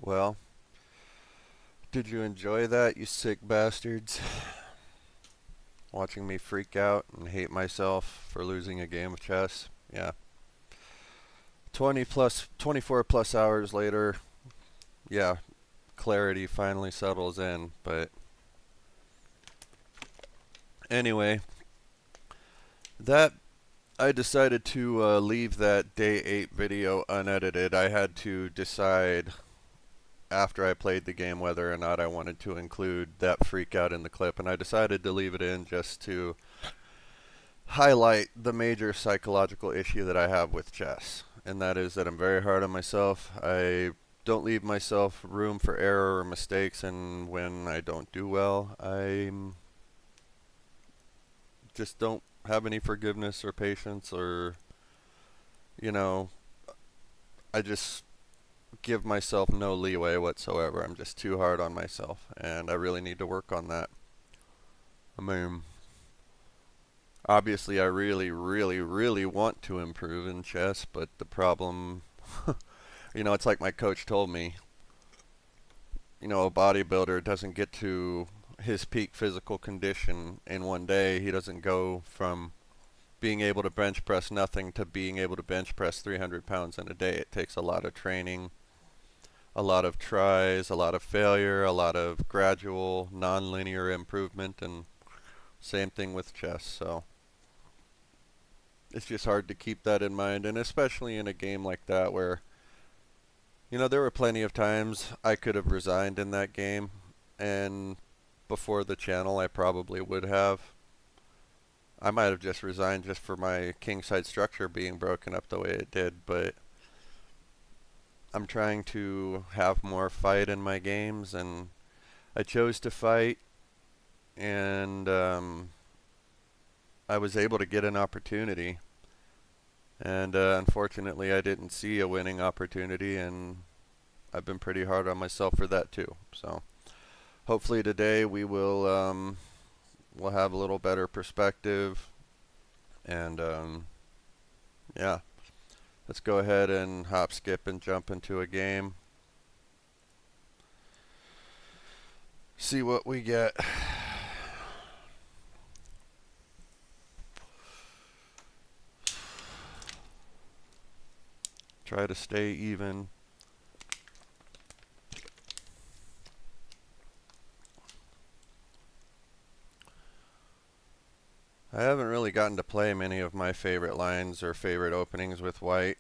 Well, did you enjoy that, you sick bastards? Watching me freak out and hate myself for losing a game of chess? Yeah. 24 plus hours later, yeah, clarity finally settles in. But anyway, that I decided to leave that day 8 video unedited. I had to decide after I played the game whether or not I wanted to include that freak out in the clip, and I decided to leave it in just to highlight the major psychological issue that I have with chess, and that is that I'm very hard on myself. I don't leave myself room for error or mistakes, and when I don't do well, I just don't have any forgiveness or patience, or, you know, I just give myself no leeway whatsoever. I'm just too hard on myself, and I really need to work on that. I mean, obviously, I really, really, really want to improve in chess, but the problem, it's like my coach told me, a bodybuilder doesn't get to his peak physical condition in one day. He doesn't go from being able to bench press nothing to being able to bench press 300 pounds in a day. It takes a lot of training, a lot of tries, a lot of failure, a lot of gradual, non-linear improvement, and same thing with chess. So it's just hard to keep that in mind, and especially in a game like that where, there were plenty of times I could have resigned in that game, and before the channel I probably would have. I might have just resigned just for my kingside structure being broken up the way it did, but I'm trying to have more fight in my games, and I chose to fight, and I was able to get an opportunity, and unfortunately I didn't see a winning opportunity, and I've been pretty hard on myself for that too. So hopefully today we'll have a little better perspective, and yeah, let's go ahead and hop, skip, and jump into a game. See what we get. Try to stay even. I haven't really gotten to play many of my favorite lines or favorite openings with white.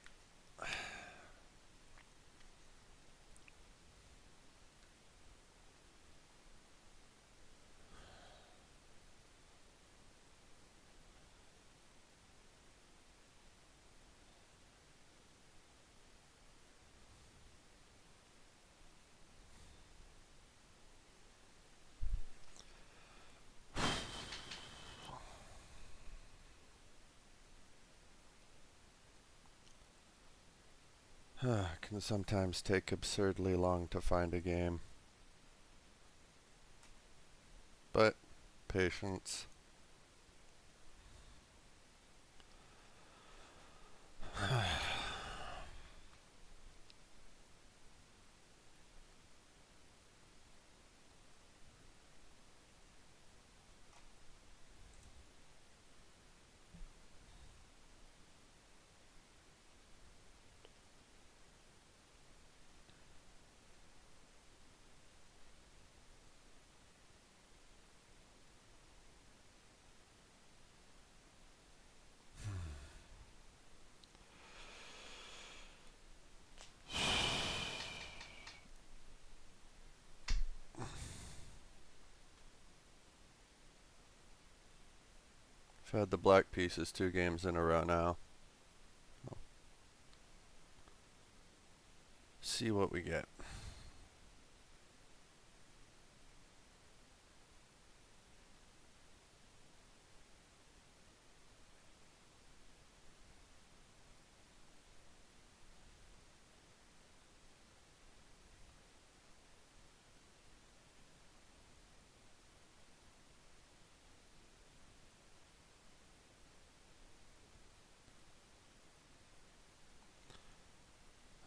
Can sometimes take absurdly long to find a game. But patience. I've had the black pieces 2 games in a row now. See what we get.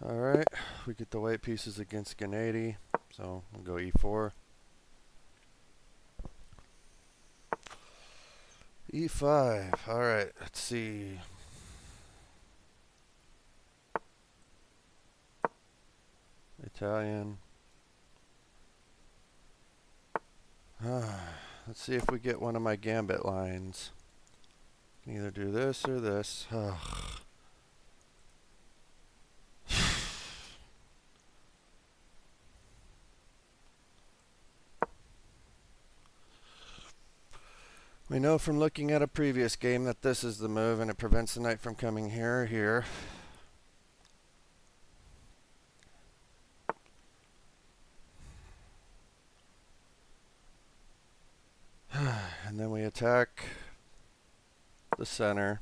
Alright. we get the white pieces against Gennady, so we'll go e4. e5. All right, let's see. Italian. Let's see if we get one of my gambit lines. Can either do this or this. We know from looking at a previous game that this is the move, and it prevents the knight from coming here or here. And then we attack the center.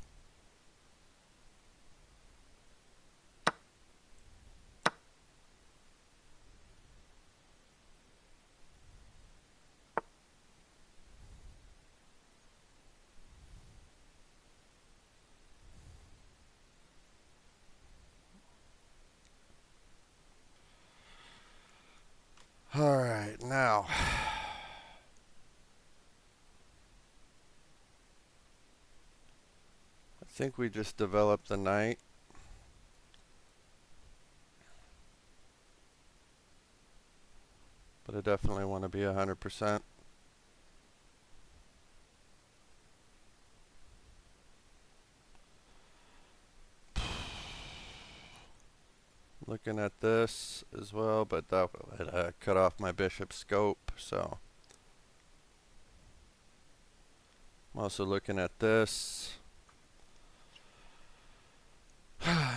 All right, now I think we just developed the knight. But I definitely want to be 100%. Looking at this as well, but that would cut off my bishop scope, so I'm also looking at this.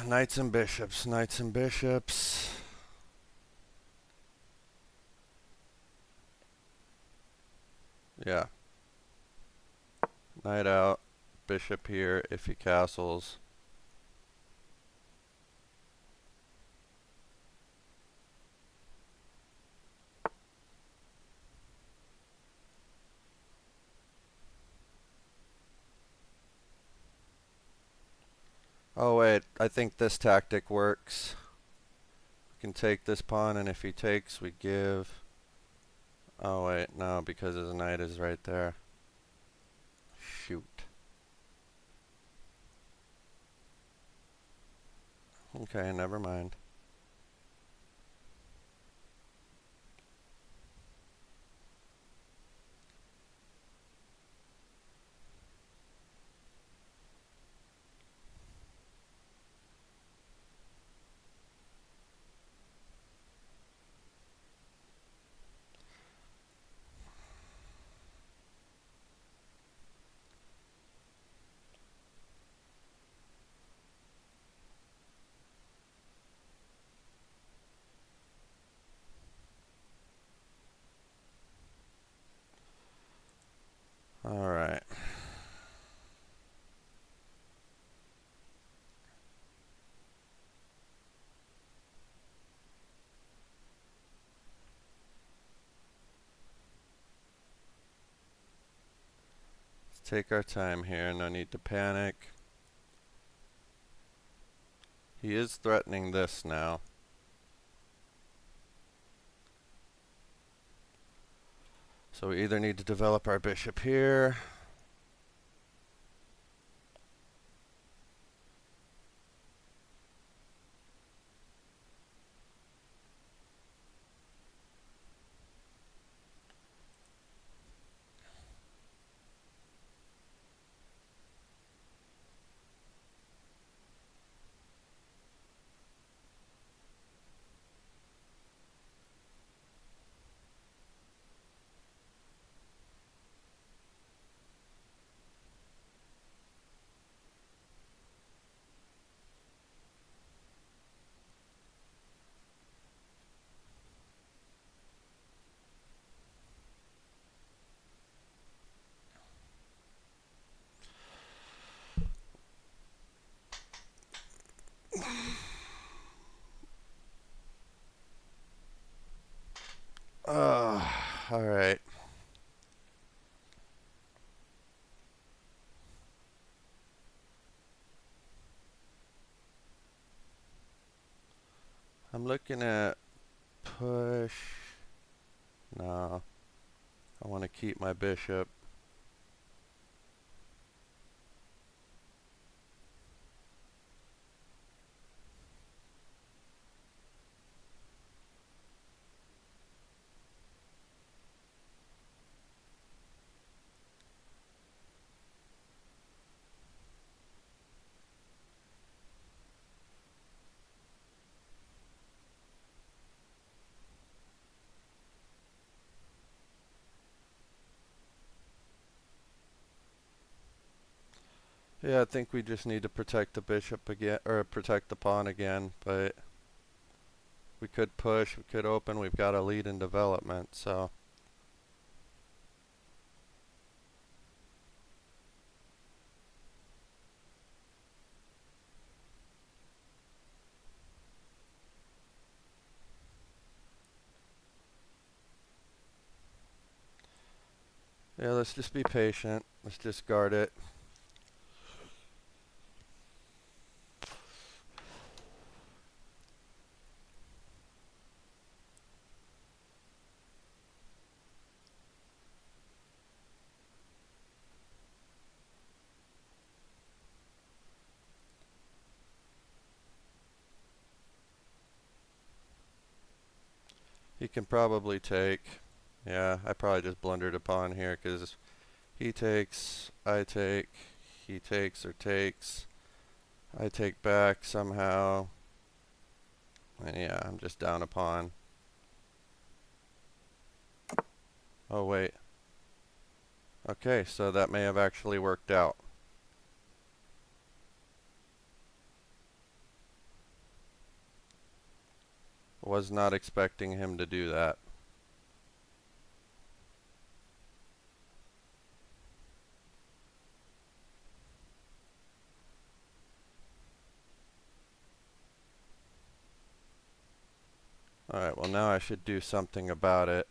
Knights and bishops, knights and bishops. Yeah. Knight out, bishop here, if he castles. Oh wait, I think this tactic works. We can take this pawn, and if he takes, we give. Oh wait, no, because his knight is right there. Shoot. Okay, never mind. All right. Let's take our time here, no need to panic. He is threatening this now. So we either need to develop our bishop here. All right. I'm I'm looking at push. No, I want to keep my bishop. Yeah, I think we just need to protect the bishop again, or protect the pawn again, but we could push, we could open, we've got a lead in development, so. Yeah, let's just be patient. Let's just guard it. He can probably take. Yeah, I probably just blundered a pawn here because he takes, I take, he takes or takes, I take back somehow. And yeah, I'm just down a pawn. Oh wait. Okay, so that may have actually worked out. Was not expecting him to do that. Alright, well now I should do something about it.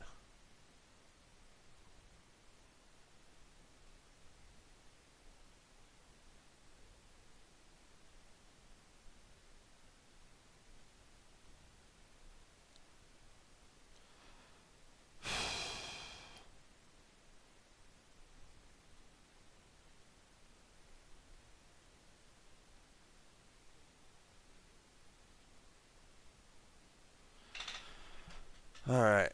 Alright.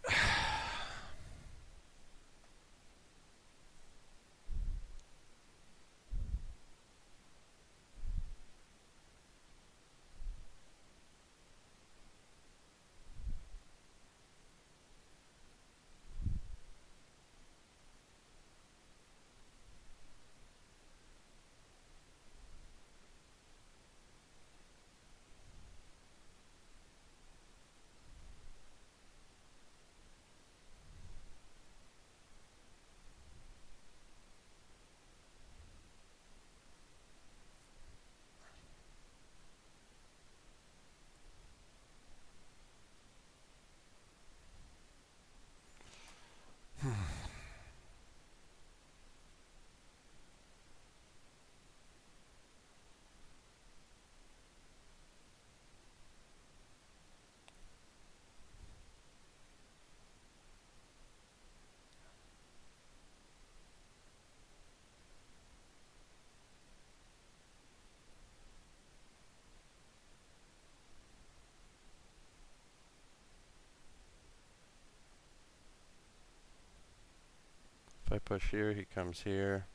If I push here, he comes here.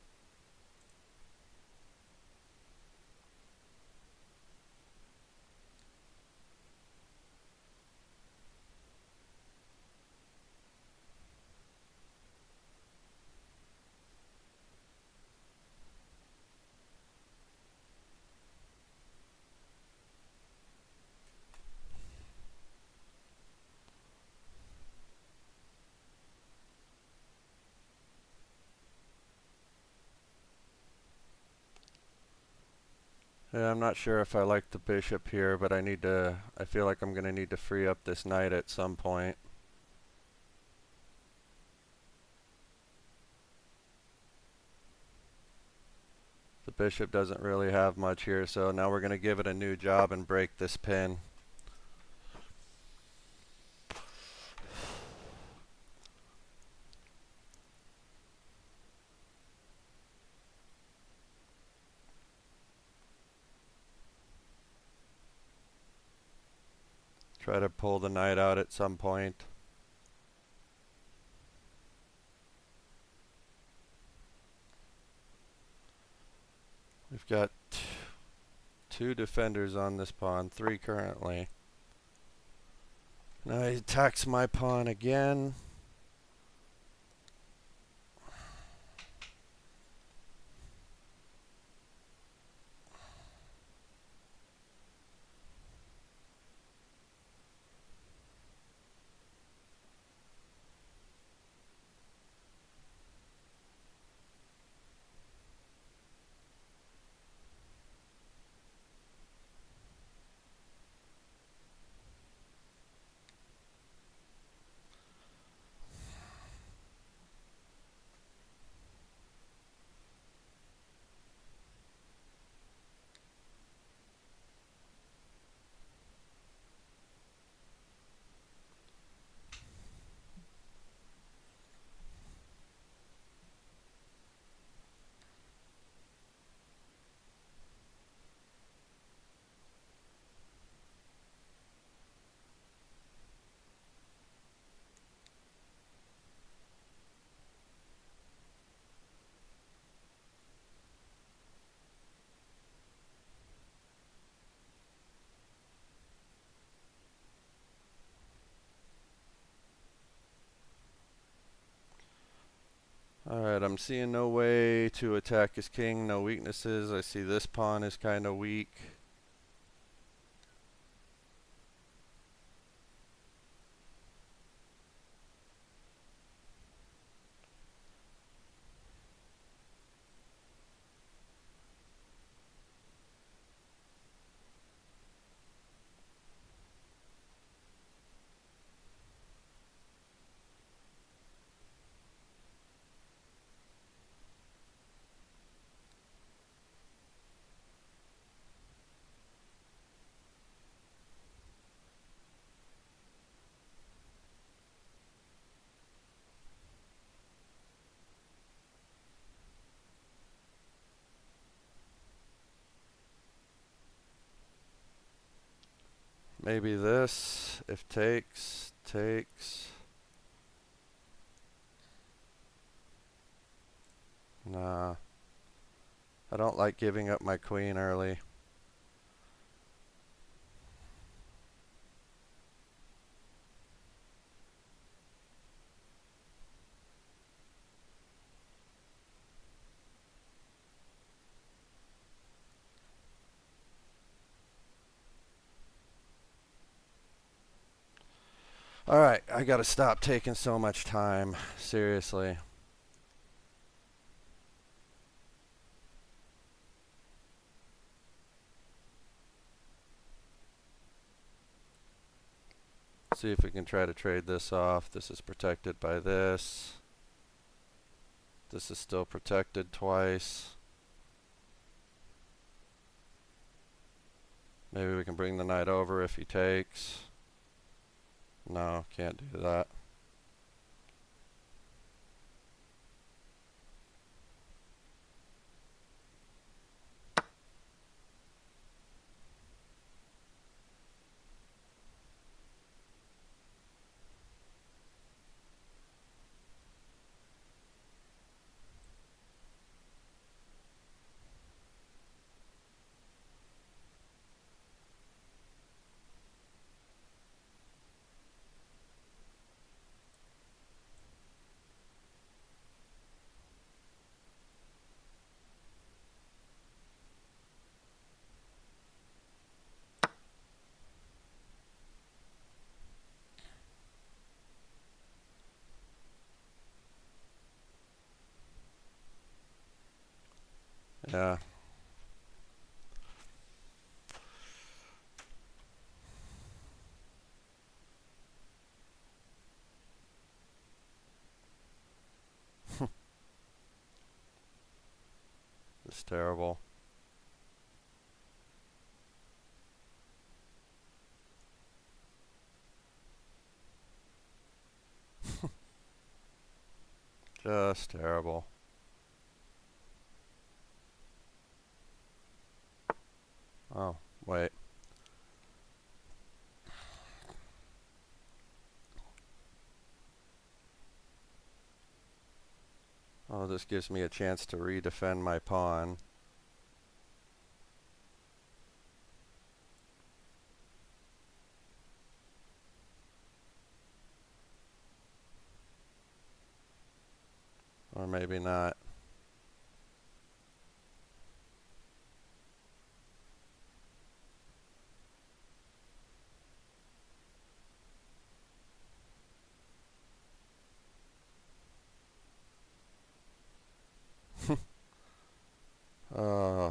Yeah, I'm not sure if I like the bishop here, but I feel like I'm gonna need to free up this knight at some point. The bishop doesn't really have much here, so now we're gonna give it a new job and break this pin. Try to pull the knight out at some point. We've got two defenders on this pawn, 3 currently. Now he attacks my pawn again. Alright, I'm seeing no way to attack his king, no weaknesses. I see this pawn is kind of weak. Maybe this, if takes, takes. Nah. I don't like giving up my queen early. Alright, I gotta stop taking so much time. Seriously. See if we can try to trade this off. This is protected by this. This is still protected twice. Maybe we can bring the knight over if he takes. No, can't do that. Yeah. It's terrible. Just terrible. Oh, wait. Well, this gives me a chance to redefend my pawn. Or maybe not. uh,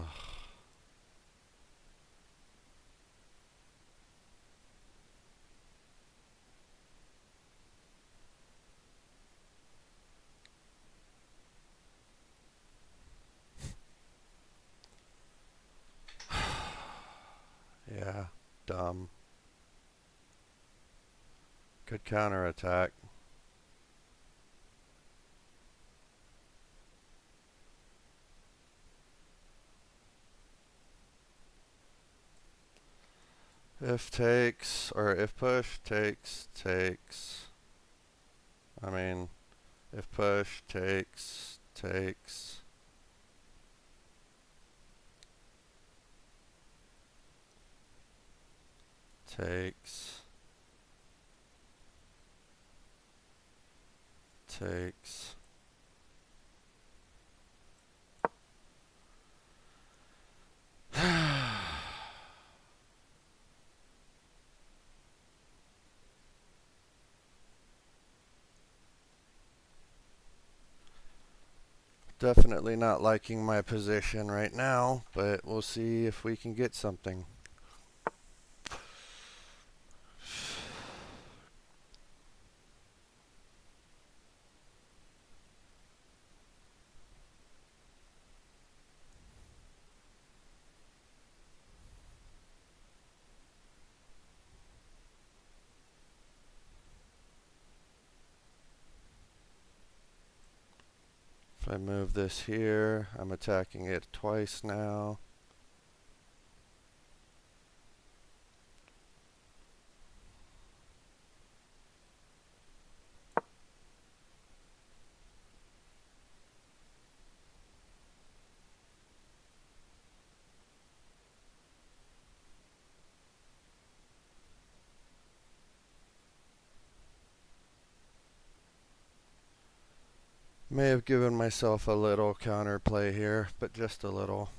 yeah, dumb. Good counterattack. If takes, or if push takes, takes. I mean, if push takes, takes. Takes. Takes. Definitely not liking my position right now, but we'll see if we can get something. If I move this here, I'm attacking it twice now. May have given myself a little counterplay here, but just a little.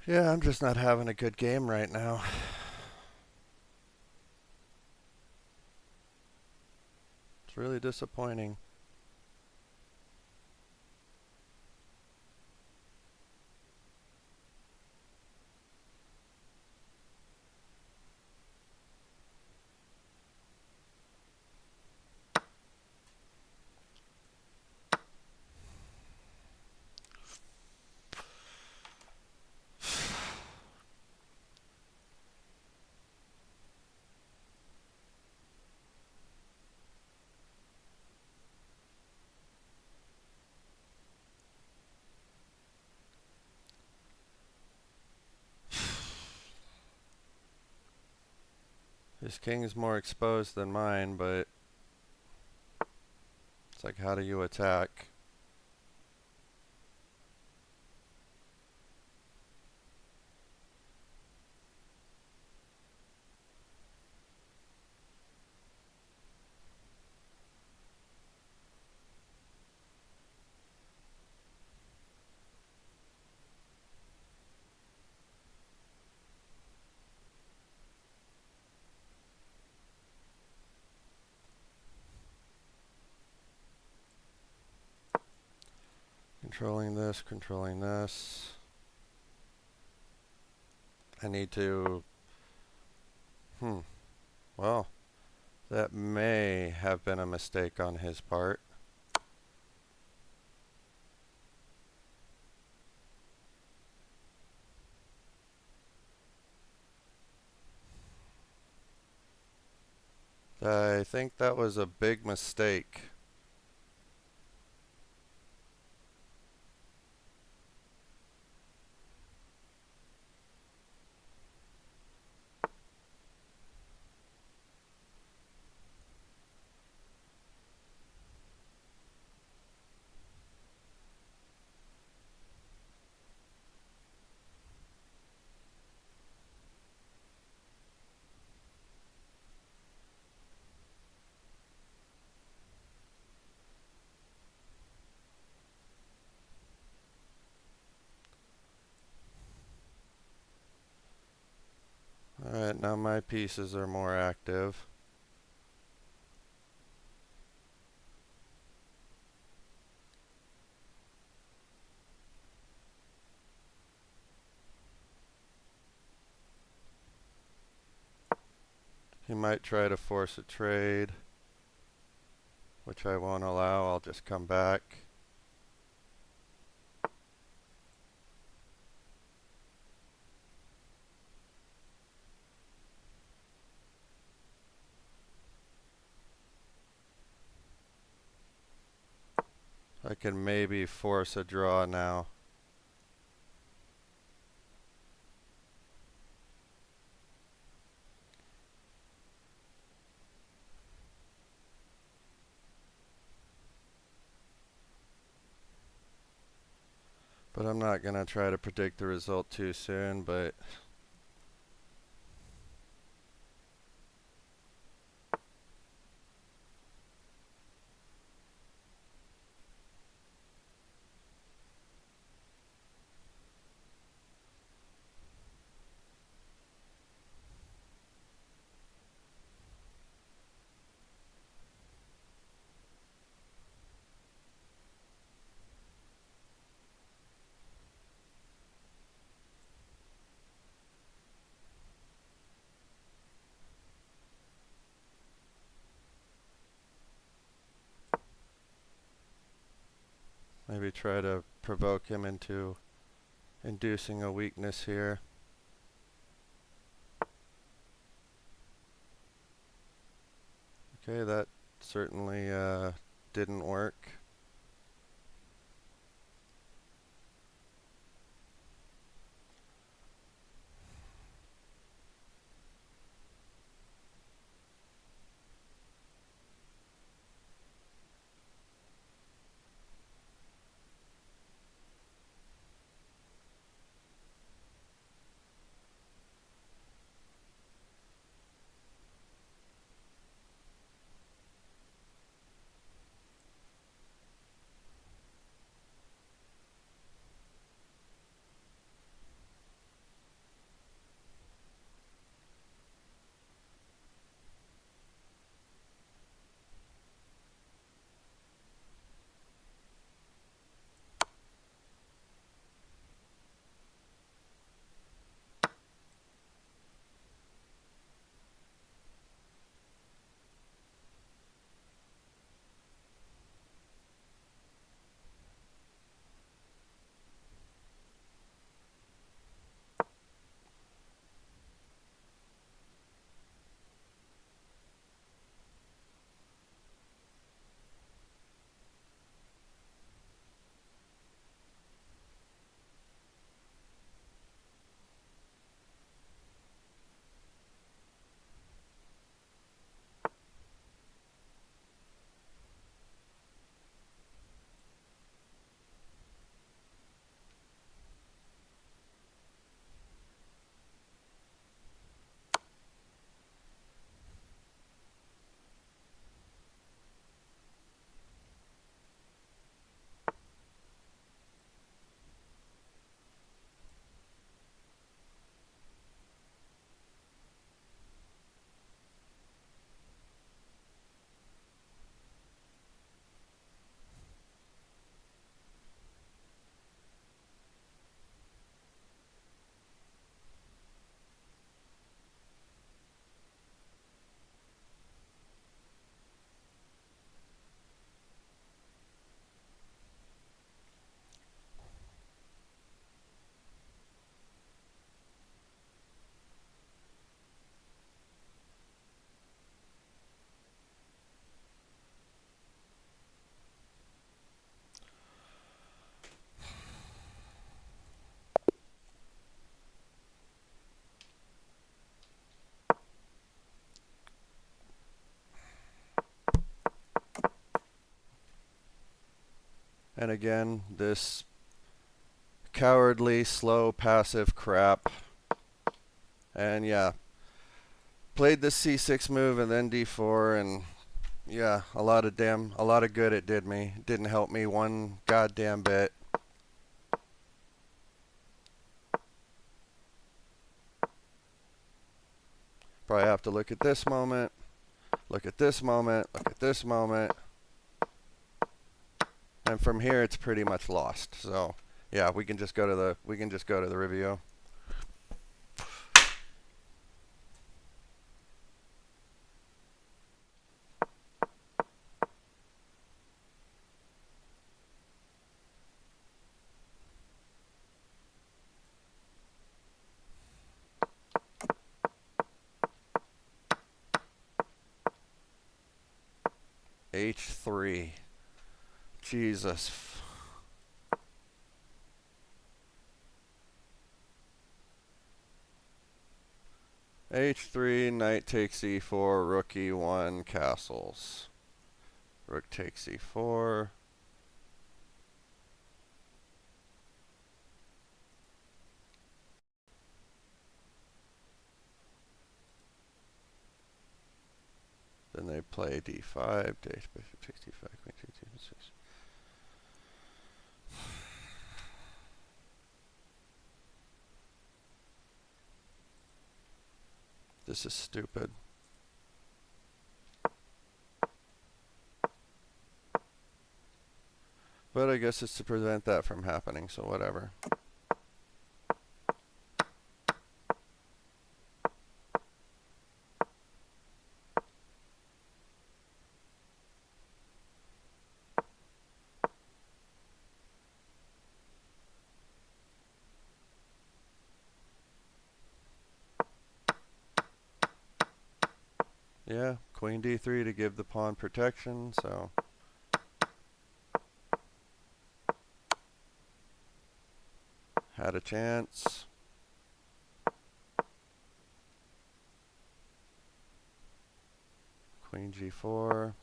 Yeah, I'm just not having a good game right now. It's really disappointing. His king's more exposed than mine, but it's like, how do you attack? Controlling this, controlling this. I need to... Well, that may have been a mistake on his part. I think that was a big mistake. Alright, now my pieces are more active. He might try to force a trade, which I won't allow. I'll just come back. I can maybe force a draw now. But I'm not going to try to predict the result too soon, but maybe try to provoke him into inducing a weakness here. Okay, that certainly didn't work. And again, this cowardly, slow, passive crap. And yeah, played the c6 move and then d4, and yeah, a lot of good it did me. It didn't help me one goddamn bit. Probably have to look at this moment, look at this moment, look at this moment. And from here it's pretty much lost. So, yeah, we can just go to the review. H3. Jesus. H3, knight takes e4, rook e1, castles. Rook takes e4. Then they play d5, bishop takes d5, queen takes d6. This is stupid. But I guess it's to prevent that from happening, so whatever. Yeah, queen d3 to give the pawn protection, so had a chance. Queen g4.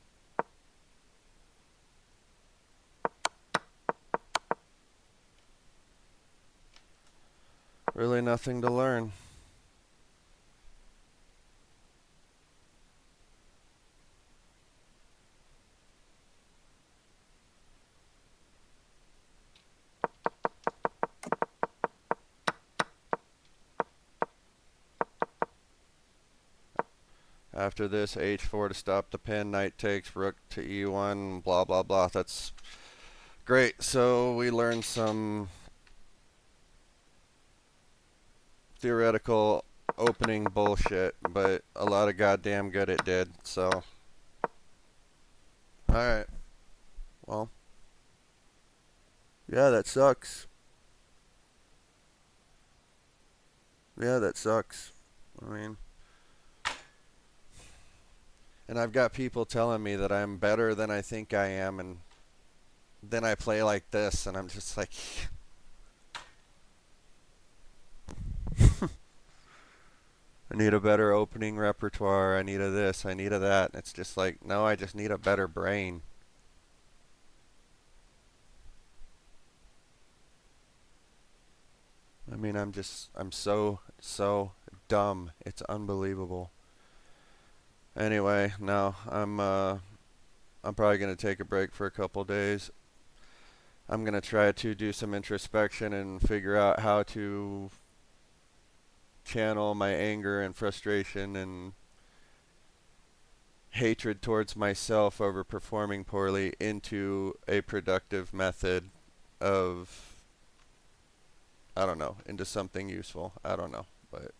Really nothing to learn. After this, h4 to stop the pin, knight takes, rook to e1, blah, blah, blah. That's great. So we learned some theoretical opening bullshit, but a lot of goddamn good it did. So, alright. Well, yeah, that sucks. Yeah, that sucks. I mean, and I've got people telling me that I'm better than I think I am, and then I play like this, and I'm just like, I need a better opening repertoire, I need a this, I need a that. And it's just like, no, I just need a better brain. I mean, I'm so dumb. It's unbelievable. Anyway, no, I'm probably going to take a break for a couple days. I'm going to try to do some introspection and figure out how to channel my anger and frustration and hatred towards myself over performing poorly into a productive method of, I don't know, into something useful. I don't know, but